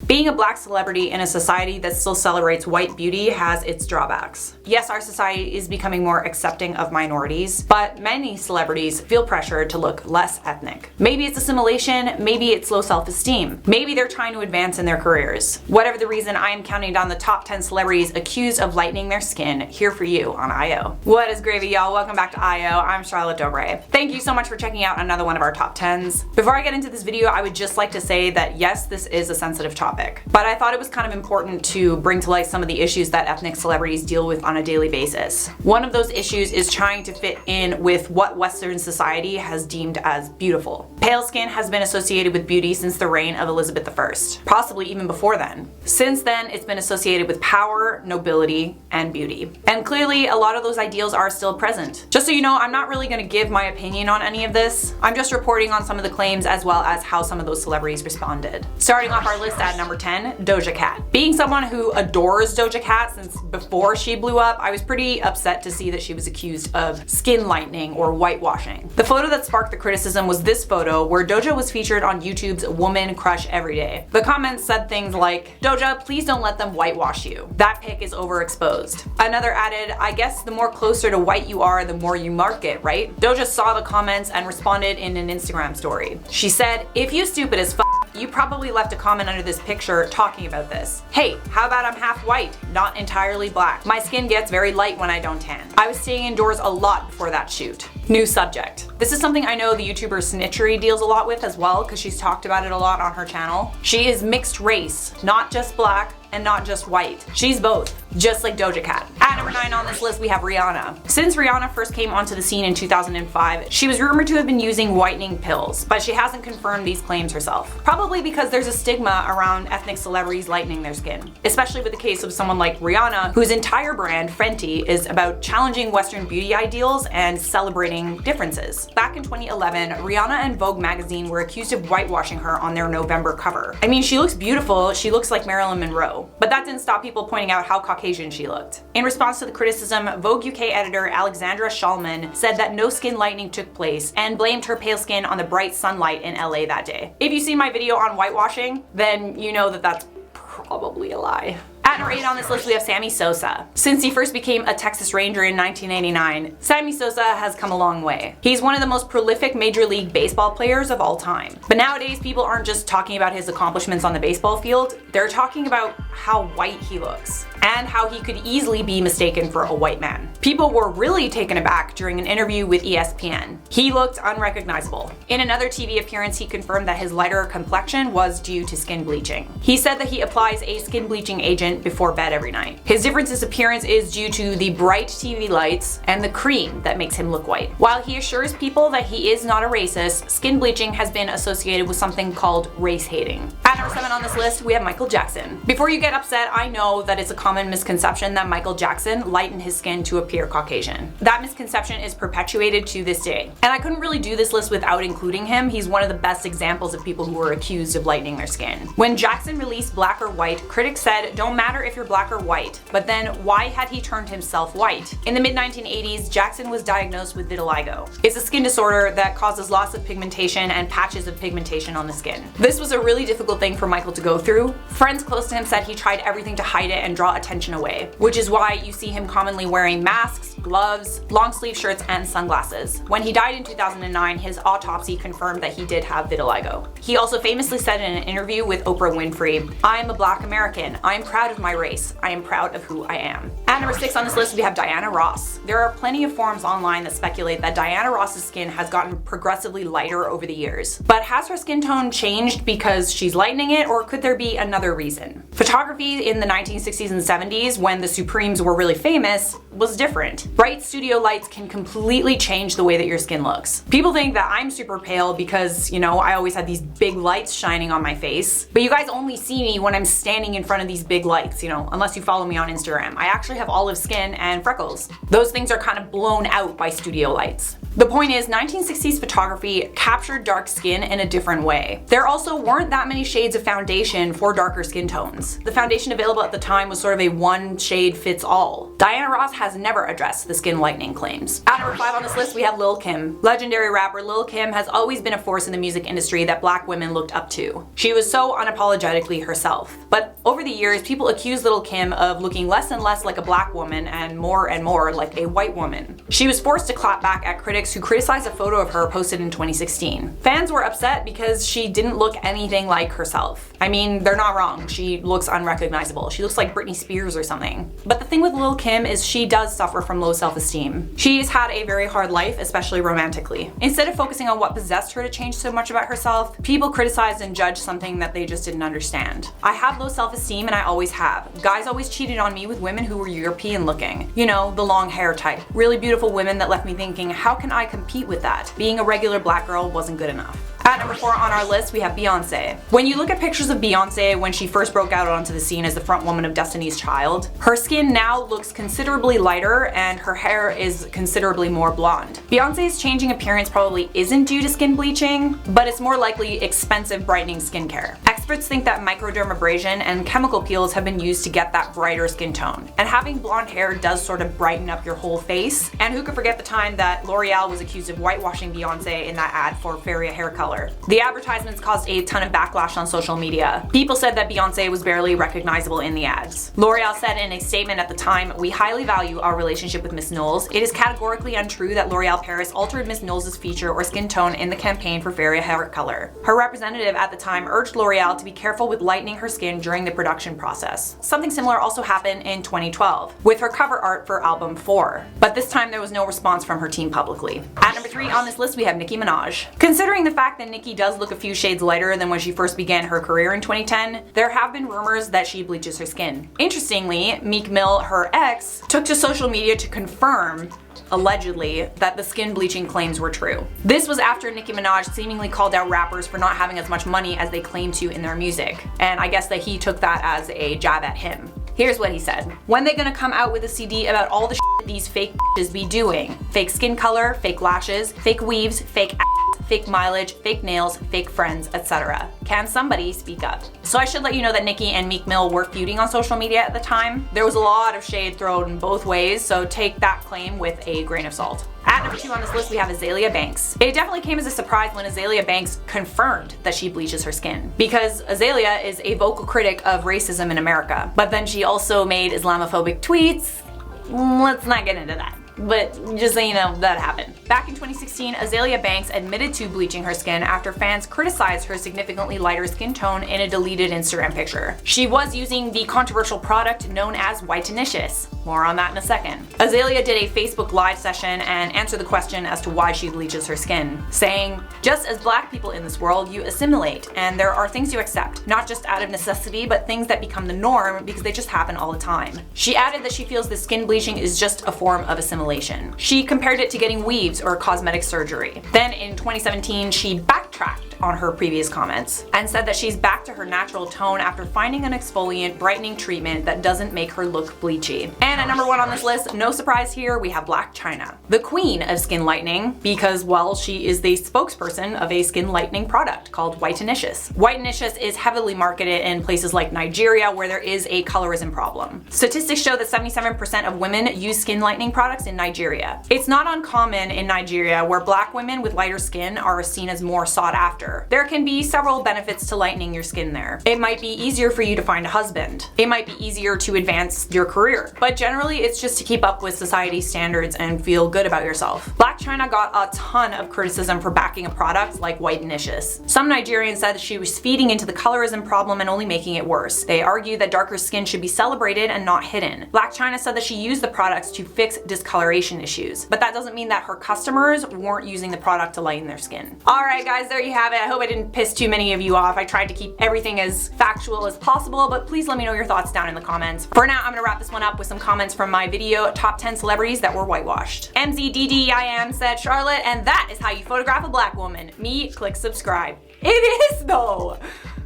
Being a black celebrity in a society that still celebrates white beauty has its drawbacks. Yes, our society is becoming more accepting of minorities, but many celebrities feel pressure to look less ethnic. Maybe it's assimilation, maybe it's low self-esteem, maybe they're trying to advance in their careers. Whatever the reason, I am counting down the top 10 celebrities accused of lightening their skin here for you on IO. What is gravy, y'all? Welcome back to IO. I'm Charlotte Dobre. Thank you so much for checking out another one of our top 10s. Before I get into this video, I would just like to say that yes, this is a sensitive topic, but I thought it was kind of important to bring to light some of the issues that ethnic celebrities deal with on a daily basis. One of those issues is trying to fit in with what Western society has deemed as beautiful. Pale skin has been associated with beauty since the reign of Elizabeth I, possibly even before then. Since then, it's been associated with power, nobility, and beauty. And clearly, a lot of those ideals are still present. Just so you know, I'm not really going to give my opinion on any of this. I'm just reporting on some of the claims as well as how some of those celebrities responded. Starting off our list at number 10, Doja Cat. Being someone who adores Doja Cat since before she blew up, I was pretty upset to see that she was accused of skin lightening or whitewashing. The photo that sparked the criticism was this photo where Doja was featured on YouTube's Woman Crush Everyday. The comments said things like, "Doja, please don't let them whitewash you. That pic is overexposed." Another added, "I guess the more closer to white you are, the more you mark it, right?" Doja saw the comments and responded in an Instagram story. She said, "If you stupid as f***, you probably left a comment under this picture talking about this. Hey, how about I'm half white, not entirely black? My skin gets very light when I don't tan. I was staying indoors a lot before that shoot." New subject. This is something I know the YouTuber Snitchery deals a lot with as well, because she's talked about it a lot on her channel. She is mixed race, not just black and not just white. She's both, just like Doja Cat. At number 9 on this list, we have Rihanna. Since Rihanna first came onto the scene in 2005, she was rumored to have been using whitening pills, but she hasn't confirmed these claims herself. Probably because there's a stigma around ethnic celebrities lightening their skin, especially with the case of someone like Rihanna, whose entire brand, Fenty, is about challenging Western beauty ideals and celebrating differences. Back in 2011, Rihanna and Vogue magazine were accused of whitewashing her on their November cover. I mean, she looks beautiful, she looks like Marilyn Monroe. But that didn't stop people pointing out how Caucasian she looked. In response to the criticism, Vogue UK editor Alexandra Shulman said that no skin lightening took place and blamed her pale skin on the bright sunlight in LA that day. If you see my video on whitewashing, then you know that that's probably a lie. At number 8 on this list, we have Sammy Sosa. Since he first became a Texas Ranger in 1989, Sammy Sosa has come a long way. He's one of the most prolific Major League Baseball players of all time. But nowadays, people aren't just talking about his accomplishments on the baseball field, they're talking about how white he looks and how he could easily be mistaken for a white man. People were really taken aback during an interview with ESPN. He looked unrecognizable. In another TV appearance, he confirmed that his lighter complexion was due to skin bleaching. He said that he applies a skin bleaching agent before bed every night. His difference in appearance is due to the bright TV lights and the cream that makes him look white. While he assures people that he is not a racist, skin bleaching has been associated with something called race hating. At number 7 on this list, we have Michael Jackson. Before you get upset, I know that it's a common misconception that Michael Jackson lightened his skin to appear Caucasian. That misconception is perpetuated to this day. And I couldn't really do this list without including him. He's one of the best examples of people who were accused of lightening their skin. When Jackson released Black or White, critics said, "Don't matter if you're black or white," but then why had he turned himself white? In the mid-1980s, Jackson was diagnosed with vitiligo. It's a skin disorder that causes loss of pigmentation and patches of pigmentation on the skin. This was a really difficult thing for Michael to go through. Friends close to him said he tried everything to hide it and draw attention away, which is why you see him commonly wearing masks, gloves, long sleeve shirts, and sunglasses. When he died in 2009, his autopsy confirmed that he did have vitiligo. He also famously said in an interview with Oprah Winfrey, "I am a black American. I am proud of my race. I am proud of who I am." At number 6 on this list, we have Diana Ross. There are plenty of forums online that speculate that Diana Ross's skin has gotten progressively lighter over the years. But has her skin tone changed because she's lightening it, or could there be another reason? Photography in the 1960s and 70s, when the Supremes were really famous, was different. Bright studio lights can completely change the way that your skin looks. People think that I'm super pale because, you know, I always had these big lights shining on my face. But you guys only see me when I'm standing in front of these big lights, you know, unless you follow me on Instagram. I actually have olive skin and freckles. Those things are kind of blown out by studio lights. The point is, 1960s photography captured dark skin in a different way. There also weren't that many shades of foundation for darker skin tones. The foundation available at the time was sort of a one shade fits all. Diana Ross has never addressed the skin lightening claims. At number 5 on this list, we have Lil Kim. Legendary rapper Lil Kim has always been a force in the music industry that black women looked up to. She was so unapologetically herself. But over the years, people accused Lil Kim of looking less and less like a black woman and more like a white woman. She was forced to clap back at critics who criticized a photo of her posted in 2016. Fans were upset because she didn't look anything like herself. I mean, they're not wrong. She looks unrecognizable. She looks like Britney Spears or something. But the thing with Lil Kim is she does suffer from low self-esteem. She's had a very hard life, especially romantically. Instead of focusing on what possessed her to change so much about herself, people criticized and judged something that they just didn't understand. I have low self-esteem and I always have. Guys always cheated on me with women who were European looking. You know, the long hair type. Really beautiful women that left me thinking, how can I compete with that? Being a regular black girl wasn't good enough. At number 4 on our list, we have Beyonce. When you look at pictures of Beyonce when she first broke out onto the scene as the front woman of Destiny's Child, her skin now looks considerably lighter and her hair is considerably more blonde. Beyonce's changing appearance probably isn't due to skin bleaching, but it's more likely expensive brightening skincare. Experts think that microdermabrasion and chemical peels have been used to get that brighter skin tone. And having blonde hair does sort of brighten up your whole face. And who could forget the time that L'Oreal was accused of whitewashing Beyonce in that ad for Fairy hair color. The advertisements caused a ton of backlash on social media. People said that Beyonce was barely recognizable in the ads. L'Oreal said in a statement at the time, "We highly value our relationship with Miss Knowles. It is categorically untrue that L'Oreal Paris altered Miss Knowles' feature or skin tone in the campaign for Fairy hair color." Her representative at the time urged L'Oreal to be careful with lightening her skin during the production process. Something similar also happened in 2012 with her cover art for album 4. But this time there was no response from her team publicly. At number 3 on this list, we have Nicki Minaj. Considering the fact that Nicki does look a few shades lighter than when she first began her career in 2010, there have been rumors that she bleaches her skin. Interestingly, Meek Mill, her ex, took to social media to confirm, allegedly, that the skin bleaching claims were true. This was after Nicki Minaj seemingly called out rappers for not having as much money as they claim to in their music, and I guess that he took that as a jab at him. Here's what he said. "When they gonna come out with a CD about all the shit these fake bitches be doing? Fake skin color, fake lashes, fake weaves, fake ass, fake mileage, fake nails, fake friends, etc. Can somebody speak up?" So I should let you know that Nicki and Meek Mill were feuding on social media at the time. There was a lot of shade thrown both ways, so take that claim with a grain of salt. At number 2 on this list, we have Azealia Banks. It definitely came as a surprise when Azealia Banks confirmed that she bleaches her skin, because Azealia is a vocal critic of racism in America. But then she also made Islamophobic tweets. Let's not get into that. But just so you know, that happened. Back in 2016, Azealia Banks admitted to bleaching her skin after fans criticized her significantly lighter skin tone in a deleted Instagram picture. She was using the controversial product known as Whitenicious. More on that in a second. Azealia did a Facebook Live session and answered the question as to why she bleaches her skin, saying, "Just as black people in this world, you assimilate, and there are things you accept, not just out of necessity, but things that become the norm because they just happen all the time." She added that she feels that skin bleaching is just a form of assimilation. She compared it to getting weaves or cosmetic surgery. Then in 2017, she backtracked on her previous comments and said that she's back to her natural tone after finding an exfoliant brightening treatment that doesn't make her look bleachy. And at number 1 on this list, no surprise here, we have Blac Chyna, the queen of skin lightening, because, well, she is the spokesperson of a skin lightening product called Whitenicious. Whitenicious is heavily marketed in places like Nigeria, where there is a colorism problem. Statistics show that 77% of women use skin lightening products in Nigeria. It's not uncommon in Nigeria, where black women with lighter skin are seen as more sought after. There can be several benefits to lightening your skin there. It might be easier for you to find a husband. It might be easier to advance your career. But generally, it's just to keep up with society's standards and feel good about yourself. Blac Chyna got a ton of criticism for backing a product like Whitenicious. Some Nigerians said that she was feeding into the colorism problem and only making it worse. They argued that darker skin should be celebrated and not hidden. Blac Chyna said that she used the products to fix discoloration issues, but that doesn't mean that her customers weren't using the product to lighten their skin. Alright guys, there you have it. I hope I didn't piss too many of you off. I tried to keep everything as factual as possible, but please let me know your thoughts down in the comments. For now, I'm gonna wrap this one up with some comments from my video, Top 10 Celebrities That Were Whitewashed. MZDDIM said, "Charlotte, and that is how you photograph a black woman. Me, click subscribe." It is though!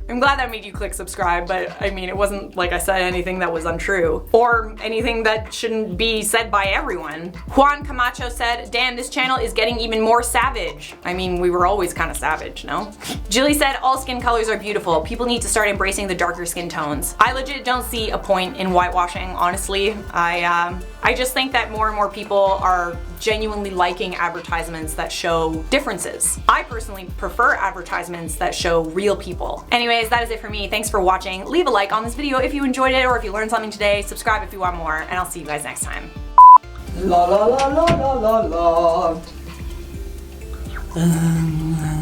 I'm glad that made you click subscribe, but I mean, it wasn't like I said anything that was untrue or anything that shouldn't be said by everyone. Juan Camacho said, damn, this channel is getting even more savage. I mean, we were always kind of savage, no? Julie said, all skin colors are beautiful. People need to start embracing the darker skin tones. I legit don't see a point in whitewashing, honestly. I just think that more and more people are genuinely liking advertisements that show differences. I personally prefer advertisements that show real people. Anyways, that is it for me. Thanks for watching. Leave a like on this video if you enjoyed it or if you learned something today. Subscribe if you want more, and I'll see you guys next time. La la la la la la la.